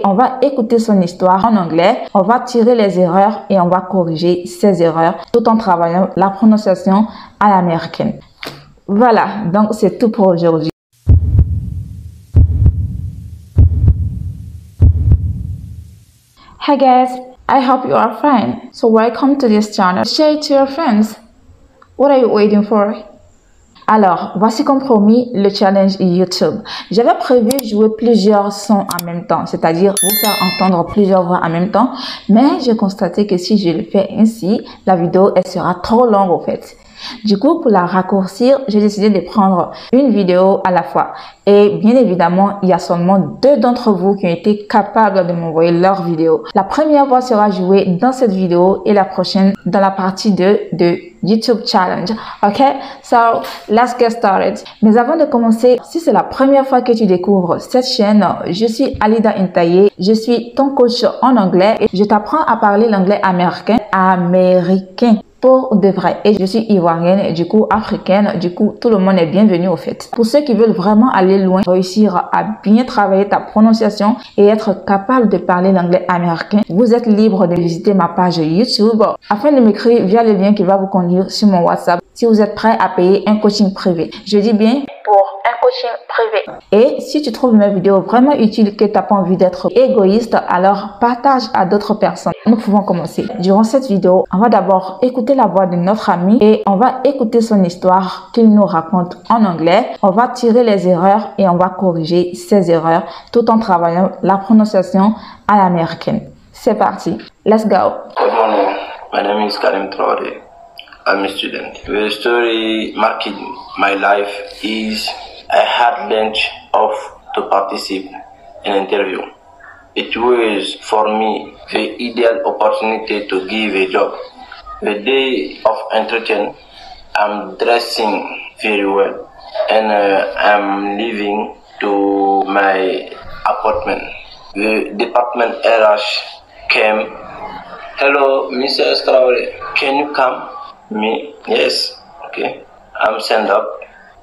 On va écouter son histoire en anglais, on va tirer les erreurs et on va corriger ces erreurs tout en travaillant la prononciation à l'américaine. Voilà, donc c'est tout pour aujourd'hui. Hi guys, I hope you are fine. So welcome to this channel. Share it to your friends. What are you waiting for? Alors, voici comme promis le challenge YouTube. J'avais prévu jouer plusieurs sons en même temps, c'est-à-dire vous faire entendre plusieurs voix en même temps, mais j'ai constaté que si je le fais ainsi, la vidéo elle sera trop longue au fait. Du coup, pour la raccourcir, j'ai décidé de prendre une vidéo à la fois. Et bien évidemment, il y a seulement 2 d'entre vous qui ont été capables de m'envoyer leur vidéo. La première voix sera jouée dans cette vidéo et la prochaine dans la partie 2 de YouTube Challenge. Ok? So, let's get started. Mais avant de commencer, si c'est la première fois que tu découvres cette chaîne, je suis Alida Ntaye. Je suis ton coach en anglais et je t'apprends à parler l'anglais américain. Pour de vrai. Et je suis ivoirienne, du coup africaine, du coup tout le monde est bienvenu au fait. Pour ceux qui veulent vraiment aller loin, réussir à bien travailler ta prononciation et être capable de parler l'anglais américain, vous êtes libre de visiter ma page YouTube afin de m'écrire via le lien qui va vous conduire sur mon WhatsApp si vous êtes prêt à payer un coaching privé. Je dis bien pour un coaching privé. Et si tu trouves mes vidéos vraiment utiles, que tu n'as pas envie d'être égoïste, alors partage à d'autres personnes. Nous pouvons commencer. Durant cette vidéo, on va d'abord écouter la voix de notre ami et on va écouter son histoire qu'il nous raconte en anglais. On va tirer les erreurs et on va corriger ces erreurs tout en travaillant la prononciation à l'américaine. C'est parti. Let's go. Good morning. My name is Karim Traoré. I'm a student. The story marking my life is I had lunch of to participate in an interview. It was for me the ideal opportunity to give a job. The day of interview, I'm dressing very well and I'm leaving to my apartment. The department RH came. Hello, Mr. Traoré, can you come? Me? Yes. Okay. I'm sent up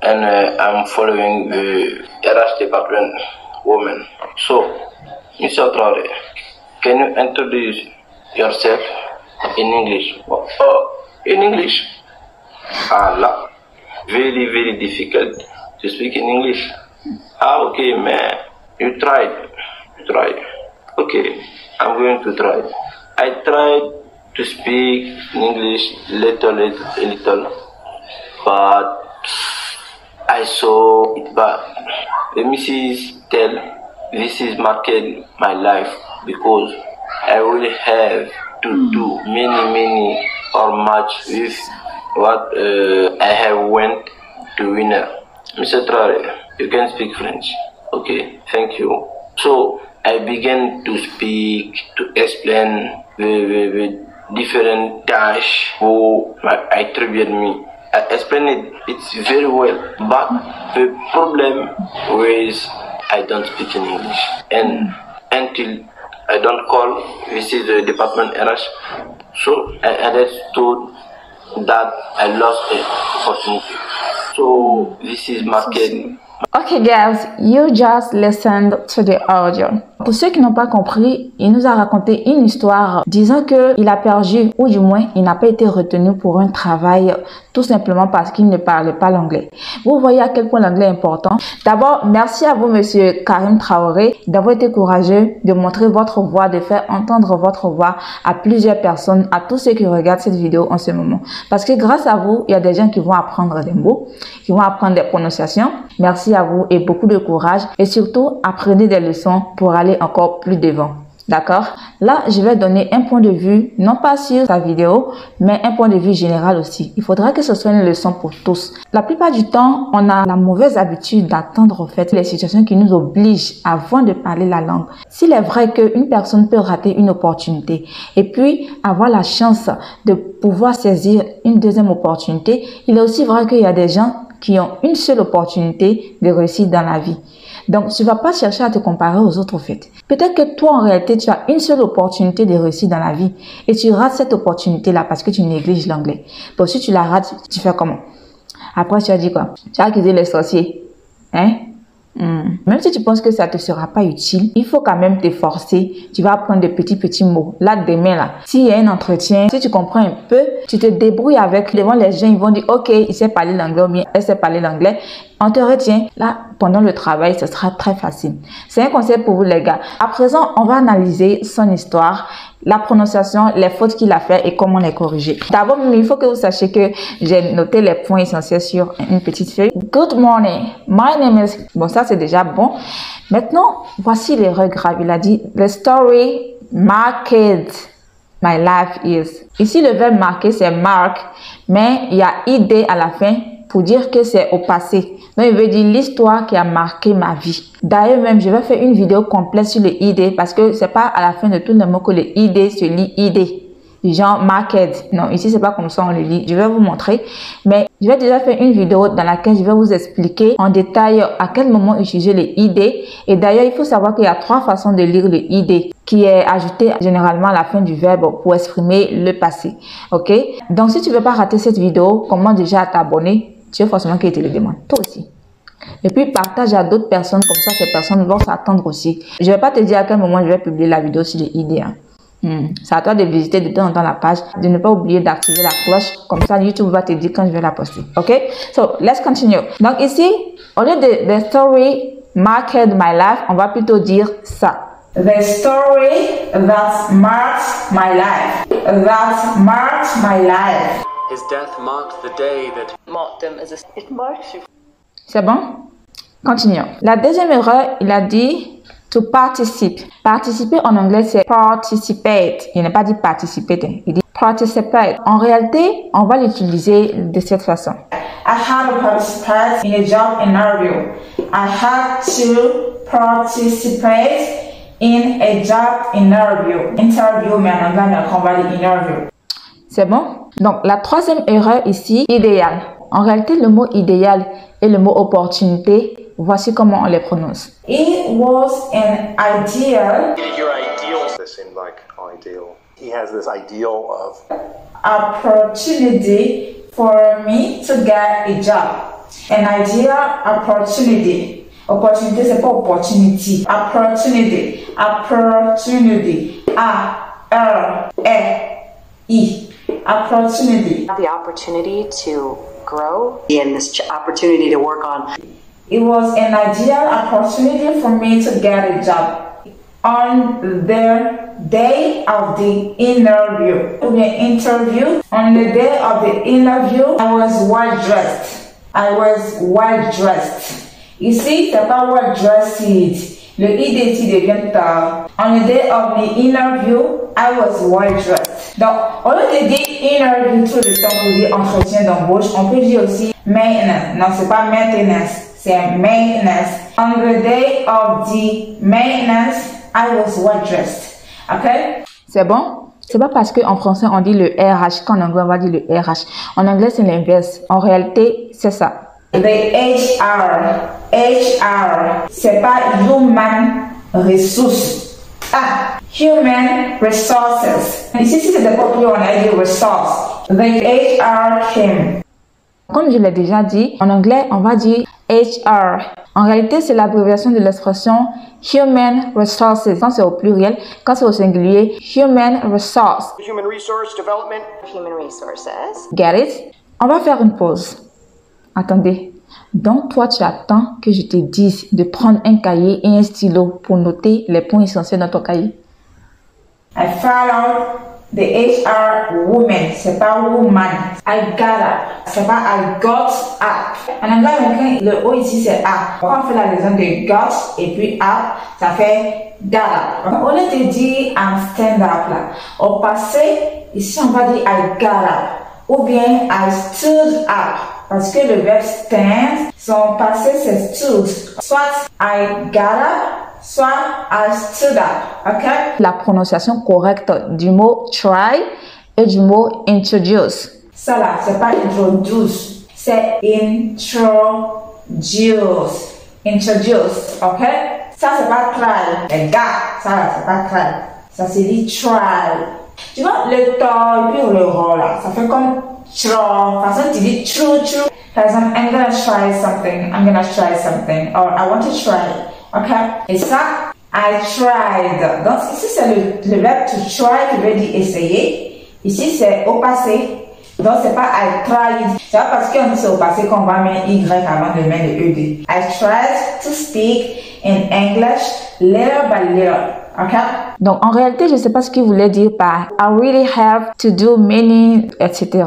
and I'm following the RH department woman. So, Mr. Traoré, can you introduce yourself in English? Oh, in English? Allah. Very, very difficult to speak in English. Ah, okay, man. You tried. Okay, I'm going to try. I tried to speak in English little, but I saw it bad. The Mrs. tell this is marking my life because I will have to do many or much with what I have went to winner. Mr. Traoré, you can speak French. Okay, thank you. So I began to speak, to explain the different dash who attribute me. I explained it's very well, but the problem was I don't speak in English, and until I don't call, this is the department RH, so I understood that I lost the opportunity. So this is market. Okay guys, you just listened to the audio. Pour ceux qui n'ont pas compris, il nous a raconté une histoire disant qu'il a perdu, ou du moins il n'a pas été retenu pour un travail tout simplement parce qu'il ne parlait pas l'anglais. Vous voyez à quel point l'anglais est important. D'abord, merci à vous monsieur Karim Traoré d'avoir été courageux, de montrer votre voix, de faire entendre votre voix à plusieurs personnes, à tous ceux qui regardent cette vidéo en ce moment. Parce que grâce à vous, il y a des gens qui vont apprendre des mots, qui vont apprendre des prononciations. Merci à vous et beaucoup de courage. Et surtout, apprenez des leçons pour aller encore plus devant. D'accord? Là, je vais donner un point de vue, non pas sur ta vidéo, mais un point de vue général aussi. Il faudra que ce soit une leçon pour tous. La plupart du temps, on a la mauvaise habitude d'attendre en fait les situations qui nous obligent avant de parler la langue. S'il est vrai qu'une personne peut rater une opportunité et puis avoir la chance de pouvoir saisir une deuxième opportunité, il est aussi vrai qu'il y a des gens qui ont une seule opportunité de réussir dans la vie. Donc, tu ne vas pas chercher à te comparer aux autres faits. Peut-être que toi, en réalité, tu as une seule opportunité de réussir dans la vie et tu rates cette opportunité-là parce que tu négliges l'anglais. Donc, si tu la rates, tu fais comment? Après, tu as dit quoi? Tu as accusé les sorciers. Hein? Même si tu penses que ça te sera pas utile, il faut quand même t'efforcer. Tu vas apprendre des petits mots. Là, demain, là, s'il y a un entretien, si tu comprends un peu, tu te débrouilles avec. Devant les gens, ils vont dire, OK, il sait parler l'anglais ou bien elle sait parler l'anglais. On te retient. Là, pendant le travail, ce sera très facile. C'est un conseil pour vous, les gars. À présent, on va analyser son histoire, la prononciation, les fautes qu'il a fait et comment les corriger. D'abord, il faut que vous sachiez que j'ai noté les points essentiels sur une petite feuille. Good morning. My name is... Bon, ça, c'est déjà bon. Maintenant, voici l'erreur grave. Il a dit, the story marked my life is. Ici, le verbe marquer, c'est mark, mais il y a id à la fin pour dire que c'est au passé. Donc, il veut dire l'histoire qui a marqué ma vie. D'ailleurs, même, je vais faire une vidéo complète sur le id parce que c'est pas à la fin de tous les mots que le id se lit id. Genre market. Non, ici, c'est pas comme ça on le lit. Je vais vous montrer. Mais je vais déjà faire une vidéo dans laquelle je vais vous expliquer en détail à quel moment utiliser le id. Et d'ailleurs, il faut savoir qu'il y a 3 façons de lire le id qui est ajouté généralement à la fin du verbe pour exprimer le passé. OK? Donc, si tu veux pas rater cette vidéo, comment déjà t'abonner? Tu veux forcément qu'il te le demande. Toi aussi. Et puis, partage à d'autres personnes. Comme ça, ces personnes vont s'attendre aussi. Je vais pas te dire à quel moment je vais publier la vidéo sur le id. C'est à toi de visiter de temps en temps la page, de ne pas oublier d'activer la cloche, comme ça YouTube va te dire quand je vais la poster. Ok? So, let's continue. Donc ici, au lieu de the story marked my life, on va plutôt dire ça. The story that marked my life. That marked my life. His death marked the day that marked him as a... It marks you. C'est bon? Continuons. La deuxième erreur, il a dit to participate. Participer en anglais, c'est participate. Il n'a pas dit participate, il dit participate. En réalité, on va l'utiliser de cette façon. I had to participate in a job interview. I had to participate in a job interview. Interview, mais en anglais, on va dire interview. C'est bon? Donc, la troisième erreur ici, idéal. En réalité, le mot idéal et le mot opportunité, voici comment on les prononce. It was an ideal. your ideal. This seemed like ideal. He has this ideal of Opportunity for me to get a job. An ideal opportunity. Opportunity, c'est pas opportunity. Opportunity. Opportunity. A-R-E-I. Opportunity. The opportunity to grow and this opportunity to work on. It was an ideal opportunity for me to get a job. On the day of the interview, on the day of the interview, I was well dressed. I was well dressed. Ici, c'est pas well dressed. Le id devient tard. On the day of the interview, I was well dressed. Donc, au lieu de dire interview tout le temps pour dire entretien d'embauche, on peut dire aussi maintenance. Non, c'est pas maintenance, c'est maintenance. On the day of the maintenance, I was well dressed. Ok? C'est bon? C'est pas parce qu'en français on dit le RH qu'en anglais on va dire le RH. En anglais c'est l'inverse. En réalité, c'est ça. The HR, c'est pas human resources. Human resources. Ici, si c'était pas plus, on a dit resource. The HR came. Comme je l'ai déjà dit, en anglais, on va dire HR. En réalité, c'est l'abréviation de l'expression Human Resources. Quand c'est au pluriel, quand c'est au singulier, Human Resource. Human resource development. Human resources. Get it? On va faire une pause. Attendez. Donc, toi, tu attends que je te dise de prendre un cahier et un stylo pour noter les points essentiels dans ton cahier. I followed the HR woman. C'est pas woman. I got up. C'est pas I got up. En anglais américain, le O ici c'est up. Quand on fait la liaison de got et puis up, ça fait got up. Au lieu de dire I'm stand up là, au passé, ici on va dire I got up. Ou bien I stood up. Parce que le verbe stand, son passé c'est stood. Soit I got up, soit I stood up. Ok? La prononciation correcte du mot try et du mot introduce. Ça là, c'est pas introduce, c'est introduce. Introduce, ok? Ça c'est pas try. Les gars, ça là, c'est pas try. Ça c'est dit try. Tu vois, le to et puis le ro là, ça fait comme Par exemple, tu dis true. Par exemple, I'm gonna try something. Or I want to try. Ok? Et ça, I tried. Donc, ici, c'est le verbe to try qui veut dire essayer. Ici, c'est au passé. Donc, c'est pas I tried. C'est pas parce qu'on dit c'est au passé qu'on va mettre Y avant de mettre le ED. I tried to speak in English little by little. Okay? Donc, en réalité, je ne sais pas ce qu'il voulait dire par I really have to do many, etc.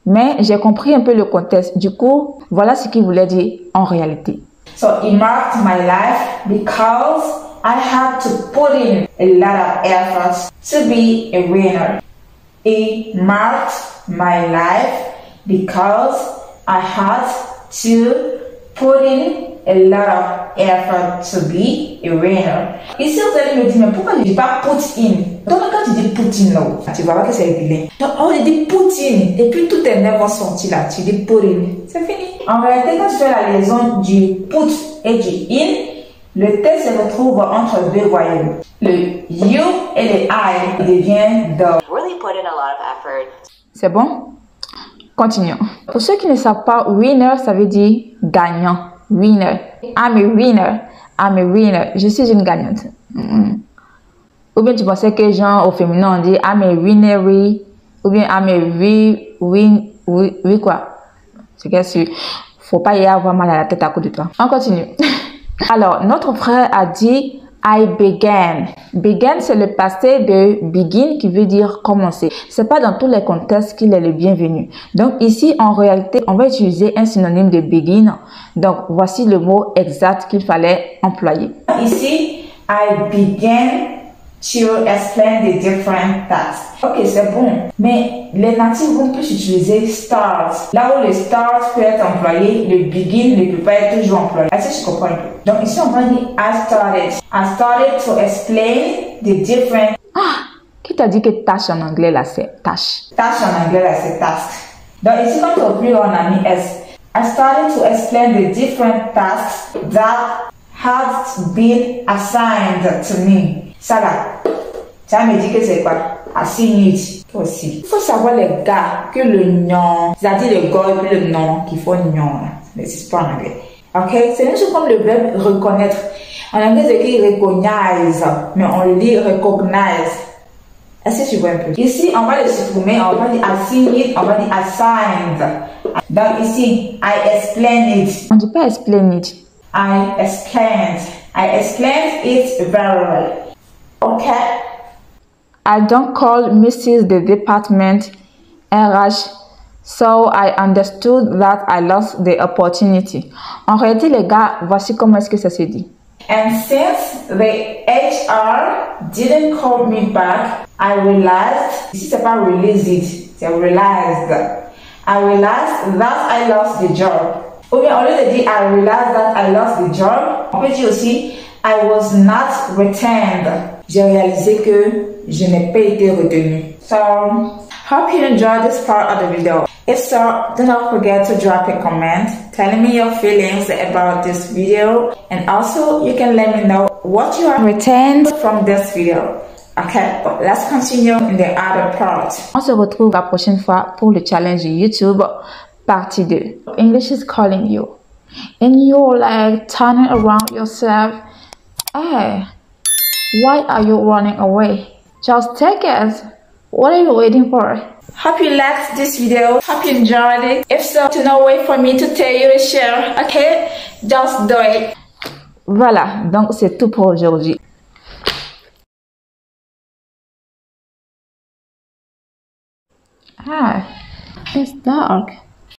Mais j'ai compris un peu le contexte. Du coup, voilà ce qu'il voulait dire en réalité. So, it marked my life because I had to put in a lot of effort to be a winner. It marked my life because I had to put in a lot of effort to be a winner. Ici, vous allez me dire, mais pourquoi je ne dis pas put in? Donc, quand tu dis put in, là, tu vas voir que c'est vilain. Donc, on dit put in, et puis tous tes nerfs vont sortir là. Tu dis put in. C'est fini. En réalité, quand tu fais la liaison du put et du in, le T se retrouve entre deux voyelles. Le you et le I devient the. Really put in a lot of effort. C'est bon? Continuons. Pour ceux qui ne savent pas, winner, ça veut dire gagnant. Winner. I'm a winner. I'm a winner. Je suis une gagnante. Ou bien tu pensais que genre au féminin on dit I'm a winnery. Ou bien I'm a oui quoi. C'est bien sûr. Faut pas y avoir mal à la tête à cause de toi. On continue. Alors, notre frère a dit I began. Began, c'est le passé de begin qui veut dire commencer. C'est pas dans tous les contextes qu'il est le bienvenu. Donc ici, en réalité, on va utiliser un synonyme de begin. Donc voici le mot exact qu'il fallait employer. Ici, I began to explain the different tasks. Ok, c'est bon. Mais les natifs vont plus utiliser start. Là où le start peut être employé, le begin ne peut pas être toujours employé. Est-ce que tu comprends un peu? Donc ici, on va dire I started to explain the different. Qui t'a dit que tâche en anglais là c'est tâche? Tâche en anglais là c'est task. Donc ici, quand au plus on a mis S. I started to explain the different tasks that had been assigned to me. Ça là, ça me dit que c'est quoi? Assigned aussi. Il faut savoir les gars que le nom, c'est-à-dire le gars et puis le nom qu'il faut nom là. Mais c'est pas en anglais. Ok? C'est même chose comme le verbe reconnaître. En anglais, c'est écrit recognize, mais on le dit recognize. Est-ce que tu vois un peu? Ici, on va le supprimer, on va dire assigned, on va dire assigned. Donc ici, I explain it. On ne dit pas explain it. I explained it very well. Okay. I don't call Mrs. the department RH, so I understood that I lost the opportunity. En réalité, les gars, voici comment est-ce que ça se dit. And since the HR didn't call me back, I realized, ici c'est pas release it, c'est realized. I realized that I lost the job. Ou bien, au lieu de dire I realized that I lost the job, on peut dire aussi I was not retained. J'ai réalisé que je n'ai pas été retenu. So, hope you enjoyed this part of the video. If so, do not forget to drop a comment telling me your feelings about this video, and also you can let me know what you have retained from this video. Okay, let's continue in the other part. On se retrouve la prochaine fois pour le challenge YouTube partie 2. English is calling you, and you're like turning around yourself. Hey, why are you running away? Just take it. What are you waiting for? Hope you liked this video. Hope you enjoyed it. If so, do not wait for me to tell you to share. Okay? Just do it. Voilà, donc c'est tout pour aujourd'hui. It's dark.